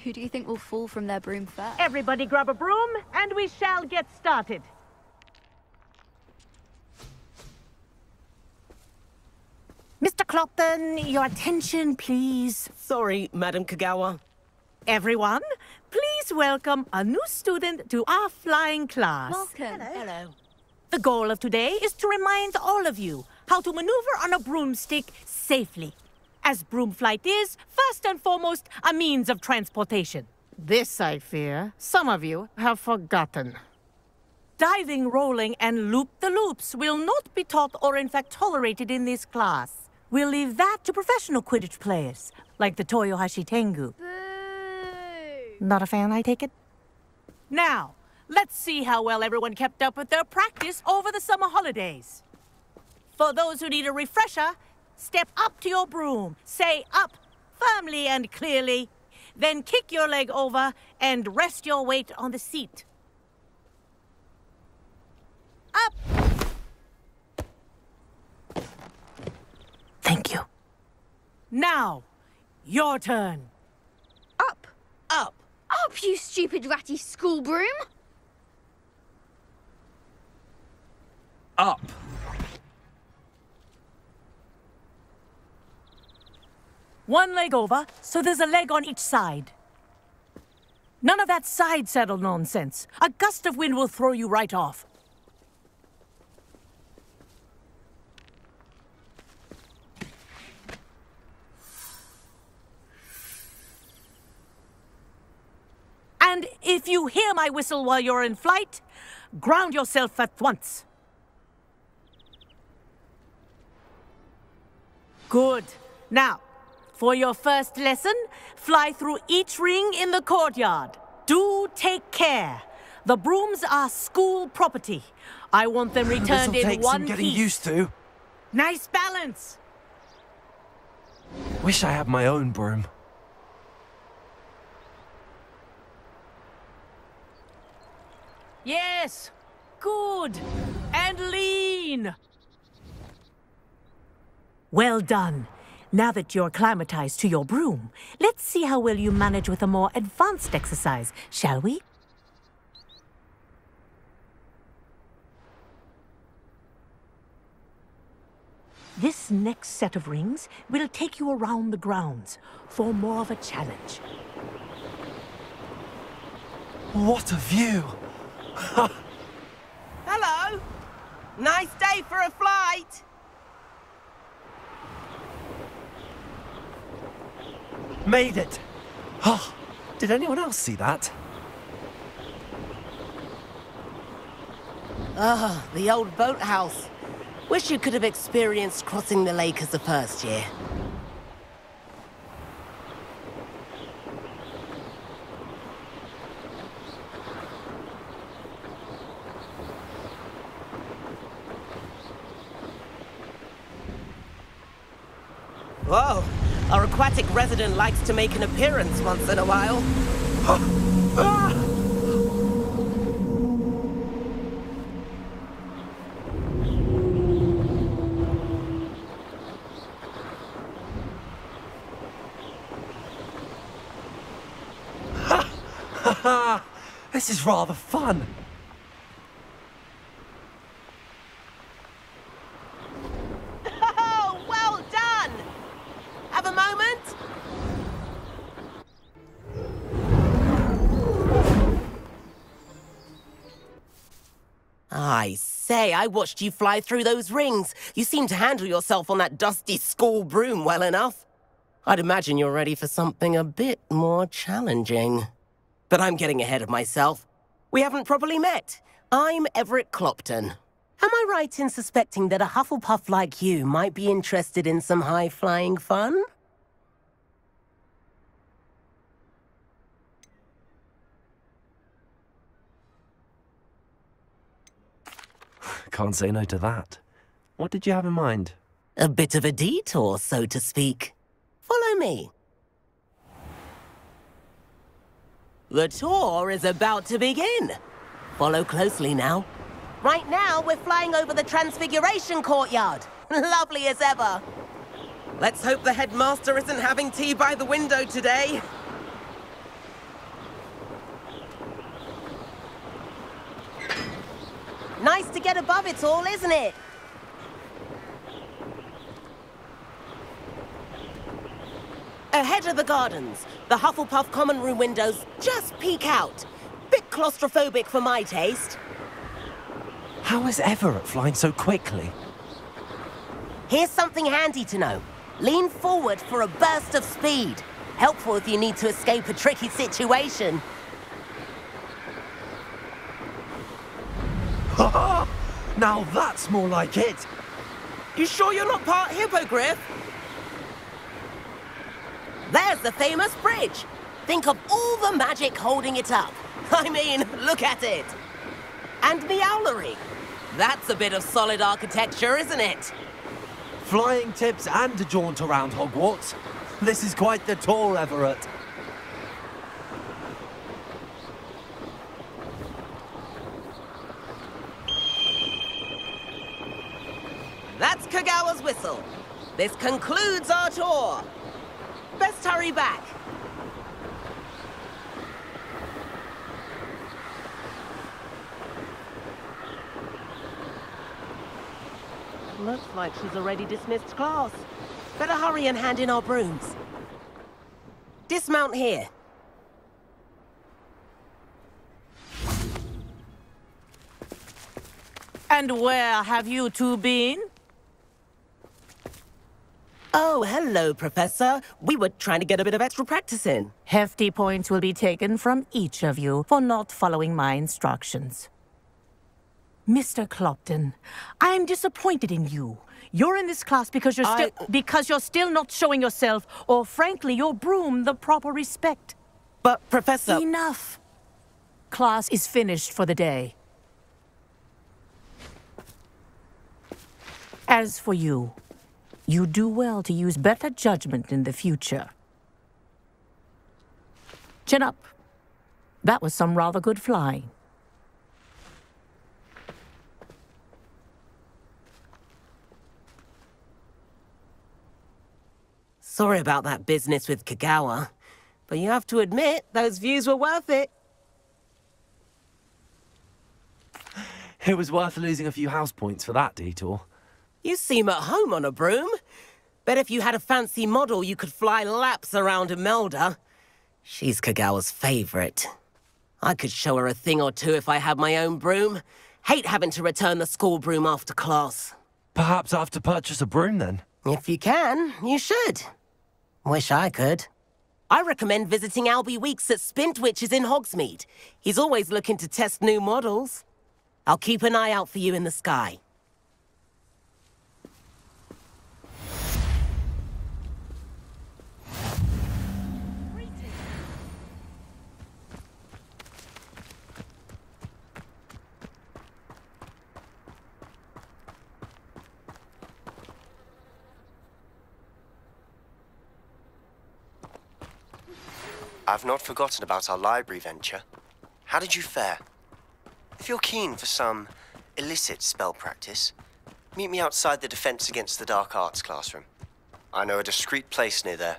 Who do you think will fall from their broom first? Everybody grab a broom, and we shall get started. Mr. Clopton, your attention, please. Sorry, Madam Kagawa. Everyone, please welcome a new student to our flying class. Welcome. Hello. The goal of today is to remind all of you how to maneuver on a broomstick safely. As broom flight is, first and foremost, a means of transportation. This, I fear, some of you have forgotten. Diving, rolling, and loop-the-loops will not be taught or in fact tolerated in this class. We'll leave that to professional Quidditch players, like the Toyohashi Tengu. Boo! Not a fan, I take it? Now, let's see how well everyone kept up with their practice over the summer holidays. For those who need a refresher, step up to your broom, say up firmly and clearly, then kick your leg over and rest your weight on the seat. Up! Thank you. Now, your turn. Up! Up. Up, you stupid ratty school broom! Up. One leg over, so there's a leg on each side. None of that side saddle nonsense. A gust of wind will throw you right off. And if you hear my whistle while you're in flight, ground yourself at once. Good. Now, for your first lesson, fly through each ring in the courtyard. Do take care. The brooms are school property. I want them returned This'll in take one some getting piece. used to. Nice balance. Wish I had my own broom. Yes. Good. And lean. Well done. Now that you're acclimatized to your broom, let's see how well you manage with a more advanced exercise, shall we? This next set of rings will take you around the grounds for more of a challenge. What a view! Hello. Nice day for a flight. Made it! Oh, did anyone else see that? Ah, the old boathouse. Wish you could have experienced crossing the lake as a first year. Whoa, our aquatic resident likes to make an appearance once in a while. This is rather fun. Oh, well done! Have a moment? I say, I watched you fly through those rings. You seem to handle yourself on that dusty school broom well enough. I'd imagine you're ready for something a bit more challenging. But I'm getting ahead of myself. We haven't properly met. I'm Everett Clopton. Am I right in suspecting that a Hufflepuff like you might be interested in some high-flying fun? Can't say no to that. What did you have in mind? A bit of a detour, so to speak. Follow me. The tour is about to begin. Follow closely now. Right now, we're flying over the Transfiguration Courtyard. Lovely as ever. Let's hope the headmaster isn't having tea by the window today. nice to get above it all, isn't it? Ahead of the gardens, the Hufflepuff common room windows just peek out. Bit claustrophobic for my taste. How is Everett flying so quickly? Here's something handy to know. Lean forward for a burst of speed. Helpful if you need to escape a tricky situation. Now that's more like it. You sure you're not part hippogriff? There's the famous bridge. Think of all the magic holding it up. I mean, look at it. And the owlery. That's a bit of solid architecture, isn't it? Flying tips and a jaunt around Hogwarts. This is quite the tour, Everett. That's Kagawa's whistle. This concludes our tour. Best hurry back. Looks like she's already dismissed class. Better hurry and hand in our brooms. Dismount here. And where have you two been? Oh, hello, Professor. We were trying to get a bit of extra practice in. Hefty points will be taken from each of you for not following my instructions. Mr. Clopton, I'm disappointed in you. You're in this class because you're still not showing yourself, or frankly, your broom the proper respect. But, Professor... Enough. Class is finished for the day. As for you, you do well to use better judgment in the future. Chin up. That was some rather good flying. Sorry about that business with Kagawa, but you have to admit, those views were worth it. It was worth losing a few house points for that detour. You seem at home on a broom. Bet if you had a fancy model, you could fly laps around Imelda. She's Kagawa's favorite. I could show her a thing or two if I had my own broom. Hate having to return the school broom after class. Perhaps I have to purchase a broom then? If you can, you should. Wish I could. I recommend visiting Albie Weeks at Spintwitches in Hogsmeade. He's always looking to test new models. I'll keep an eye out for you in the sky. I've not forgotten about our library venture. How did you fare? If you're keen for some illicit spell practice, meet me outside the Defense Against the Dark Arts classroom. I know a discreet place near there.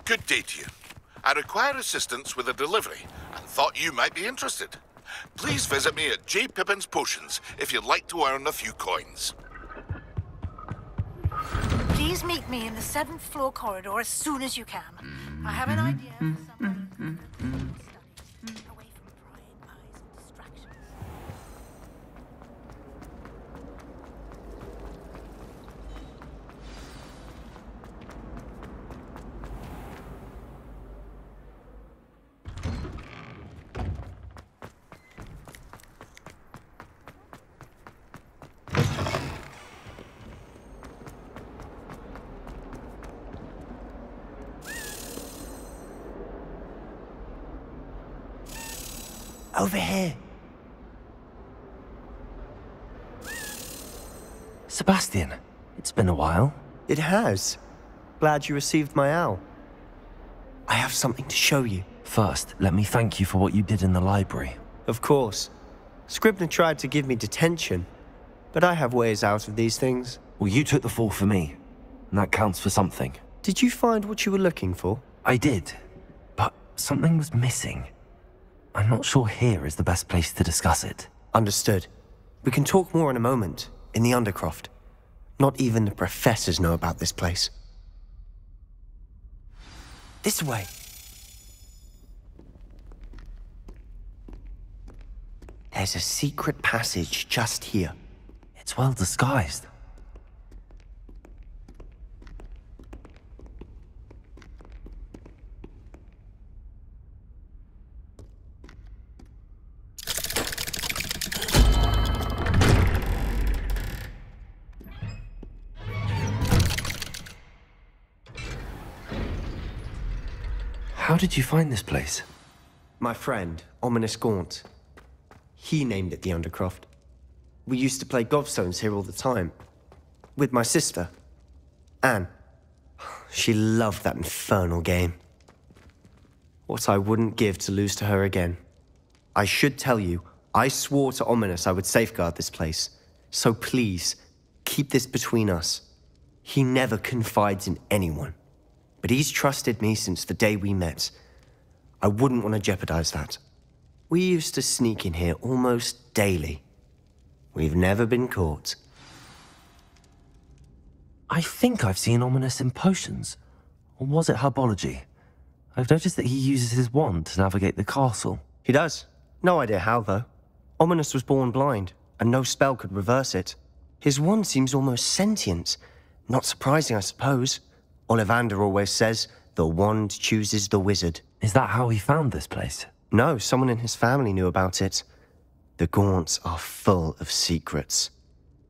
Good day to you. I require assistance with a delivery and thought you might be interested. Please visit me at J. Pippin's Potions if you'd like to earn a few coins. Please meet me in the 7th floor corridor as soon as you can. I have an idea for somebody who's study away from prying eyes and distractions. Over here. Sebastian, it's been a while. It has. Glad you received my owl. I have something to show you. First, let me thank you for what you did in the library. Of course. Scribner tried to give me detention, but I have ways out of these things. Well, you took the fall for me, and that counts for something. Did you find what you were looking for? I did, but something was missing. I'm not sure here is the best place to discuss it. Understood. We can talk more in a moment, in the Undercroft. Not even the professors know about this place. This way. There's a secret passage just here. It's well disguised. How did you find this place? My friend, Ominous Gaunt. He named it the Undercroft. We used to play gobstones here all the time. With my sister, Anne. She loved that infernal game. What I wouldn't give to lose to her again. I should tell you, I swore to Ominous I would safeguard this place. So please, keep this between us. He never confides in anyone. But he's trusted me since the day we met. I wouldn't want to jeopardize that. We used to sneak in here almost daily. We've never been caught. I think I've seen Ominous in potions. Or was it herbology? I've noticed that he uses his wand to navigate the castle. He does. No idea how, though. Ominous was born blind, and no spell could reverse it. His wand seems almost sentient. Not surprising, I suppose. Ollivander always says, the wand chooses the wizard. Is that how he found this place? No, someone in his family knew about it. The Gaunts are full of secrets.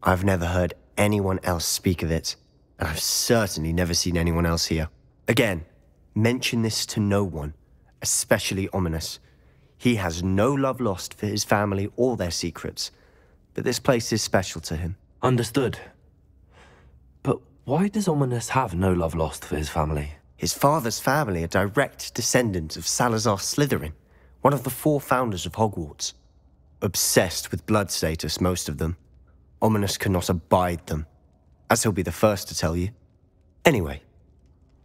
I've never heard anyone else speak of it, and I've certainly never seen anyone else here. Again, mention this to no one, especially Ominous. He has no love lost for his family or their secrets, but this place is special to him. Understood. But why does Ominous have no love lost for his family? His father's family are direct descendants of Salazar Slytherin, one of the 4 founders of Hogwarts. Obsessed with blood status, most of them. Ominous cannot abide them, as he'll be the first to tell you. Anyway,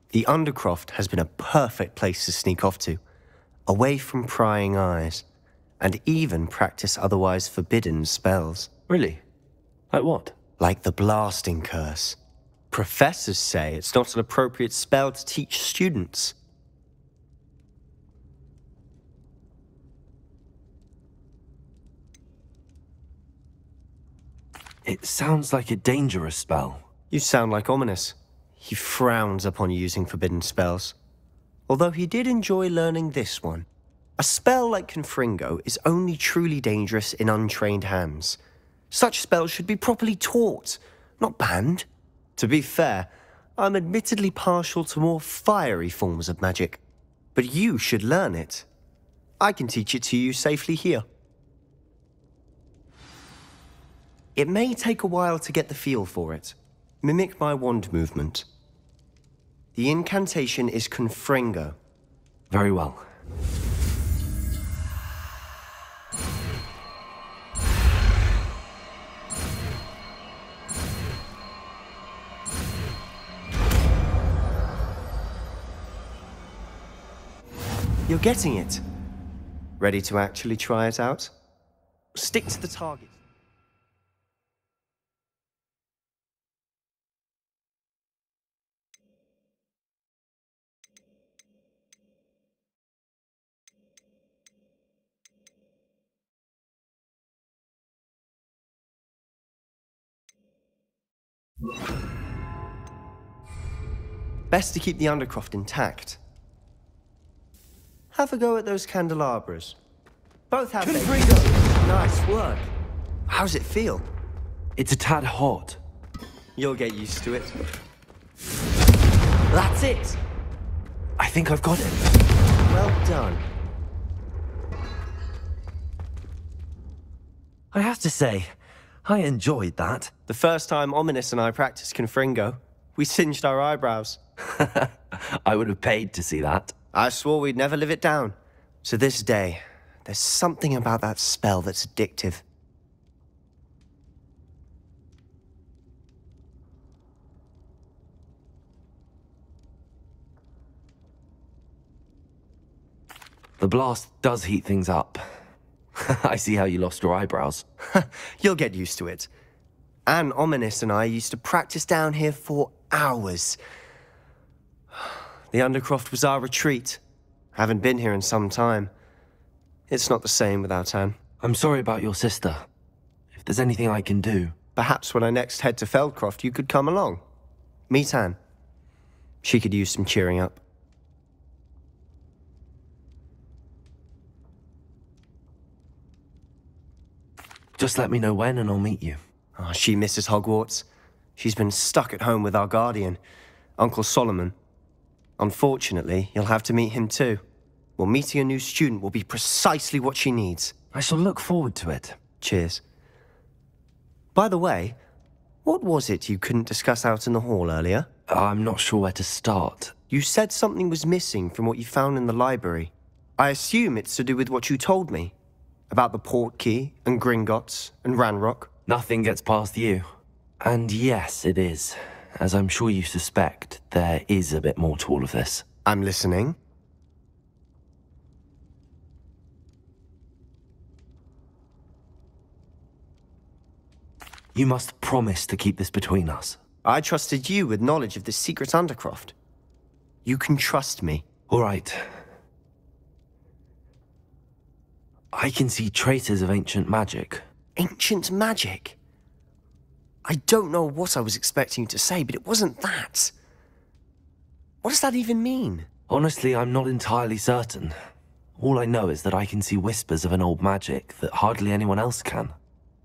the Undercroft has been a perfect place to sneak off to, away from prying eyes, and even practice otherwise forbidden spells. Really? Like what? Like the blasting curse. Professors say it's not an appropriate spell to teach students. It sounds like a dangerous spell. You sound like Ominous. He frowns upon using forbidden spells. Although he did enjoy learning this one. A spell like Confringo is only truly dangerous in untrained hands. Such spells should be properly taught, not banned. To be fair, I'm admittedly partial to more fiery forms of magic. But you should learn it. I can teach it to you safely here. It may take a while to get the feel for it. Mimic my wand movement. The incantation is Confringo. Very well. You're getting it. Ready to actually try it out? Stick to the target. Best to keep the Undercroft intact. Have a go at those candelabras. Both have Confringo! Nice work. How's it feel? It's a tad hot. You'll get used to it. That's it! I think I've got it. Well done. I have to say, I enjoyed that. The first time Ominous and I practiced Confringo, we singed our eyebrows. I would have paid to see that. I swore we'd never live it down. To this day, there's something about that spell that's addictive. The blast does heat things up. I see how you lost your eyebrows. You'll get used to it. Anne, Ominous and I used to practice down here for hours. The Undercroft was our retreat. Haven't been here in some time. It's not the same without Anne. I'm sorry about your sister. If there's anything I can do... Perhaps when I next head to Feldcroft, you could come along. Meet Anne. She could use some cheering up. Just let me know when and I'll meet you. Oh, she misses Hogwarts. She's been stuck at home with our guardian, Uncle Solomon. Unfortunately, you'll have to meet him too. Well, meeting a new student will be precisely what she needs. I shall look forward to it. Cheers. By the way, what was it you couldn't discuss out in the hall earlier? I'm not sure where to start. You said something was missing from what you found in the library. I assume it's to do with what you told me. About the Portkey, and Gringotts, and Ranrock. Nothing gets past you. And yes, it is. As I'm sure you suspect, there is a bit more to all of this. I'm listening. You must promise to keep this between us. I trusted you with knowledge of the secret Undercroft. You can trust me. All right. I can see traces of ancient magic. Ancient magic? I don't know what I was expecting you to say, but it wasn't that. What does that even mean? Honestly, I'm not entirely certain. All I know is that I can see whispers of an old magic that hardly anyone else can.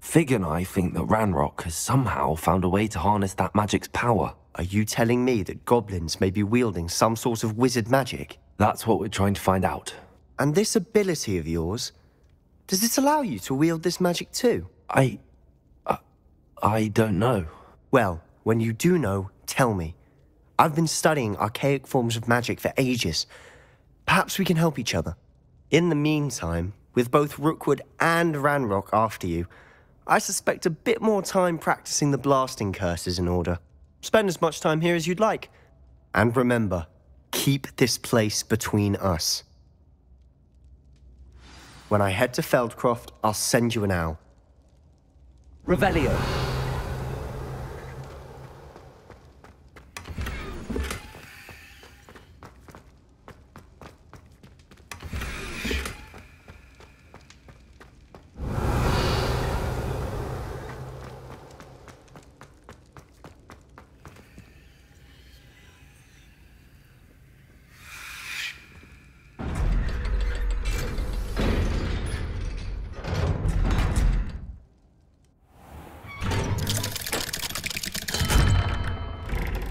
Fig and I think that Ranrock has somehow found a way to harness that magic's power. Are you telling me that goblins may be wielding some sort of wizard magic? That's what we're trying to find out. And this ability of yours, does it allow you to wield this magic too? I don't know. Well, when you do know, tell me. I've been studying archaic forms of magic for ages. Perhaps we can help each other. In the meantime, with both Rookwood and Ranrock after you, I suspect a bit more time practicing the blasting curse is in order. Spend as much time here as you'd like. And remember, keep this place between us. When I head to Feldcroft, I'll send you an owl. Revelio.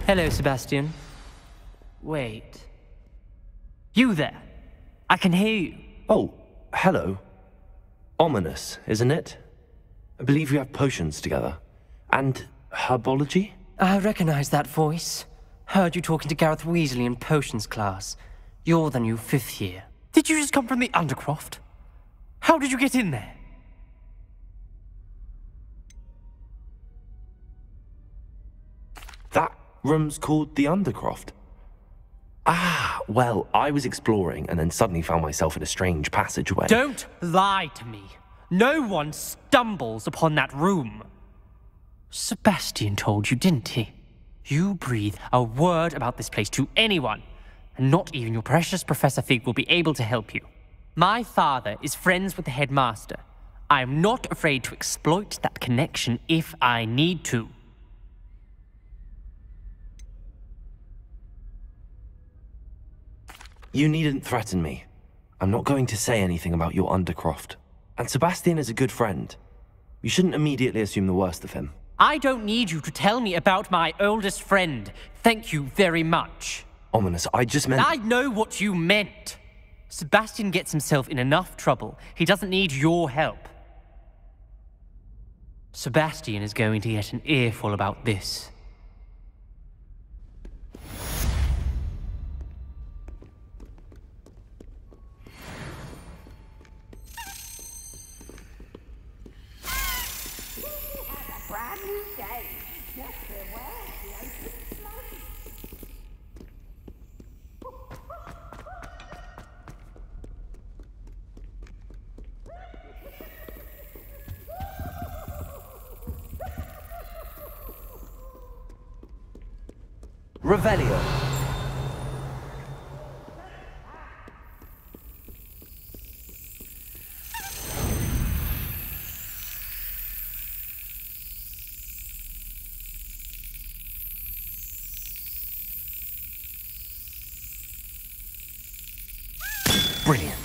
Hello, Sebastian. Wait. You there? I can hear you. Oh, hello. Ominous, isn't it? I believe we have potions together. And herbology? I recognize that voice. Heard you talking to Gareth Weasley in potions class. You're the new 5th year. Did you just come from the Undercroft? How did you get in there? That room's called the Undercroft. Ah, well, I was exploring and then suddenly found myself in a strange passageway. Don't lie to me. No one stumbles upon that room. Sebastian told you, didn't he? You breathe a word about this place to anyone, and not even your precious Professor Fig will be able to help you. My father is friends with the headmaster. I am not afraid to exploit that connection if I need to. You needn't threaten me. I'm not going to say anything about your Undercroft. And Sebastian is a good friend. You shouldn't immediately assume the worst of him. I don't need you to tell me about my oldest friend. Thank you very much. Ominous, I just meant... I know what you meant. Sebastian gets himself in enough trouble. He doesn't need your help. Sebastian is going to get an earful about this. Revelio. Brilliant.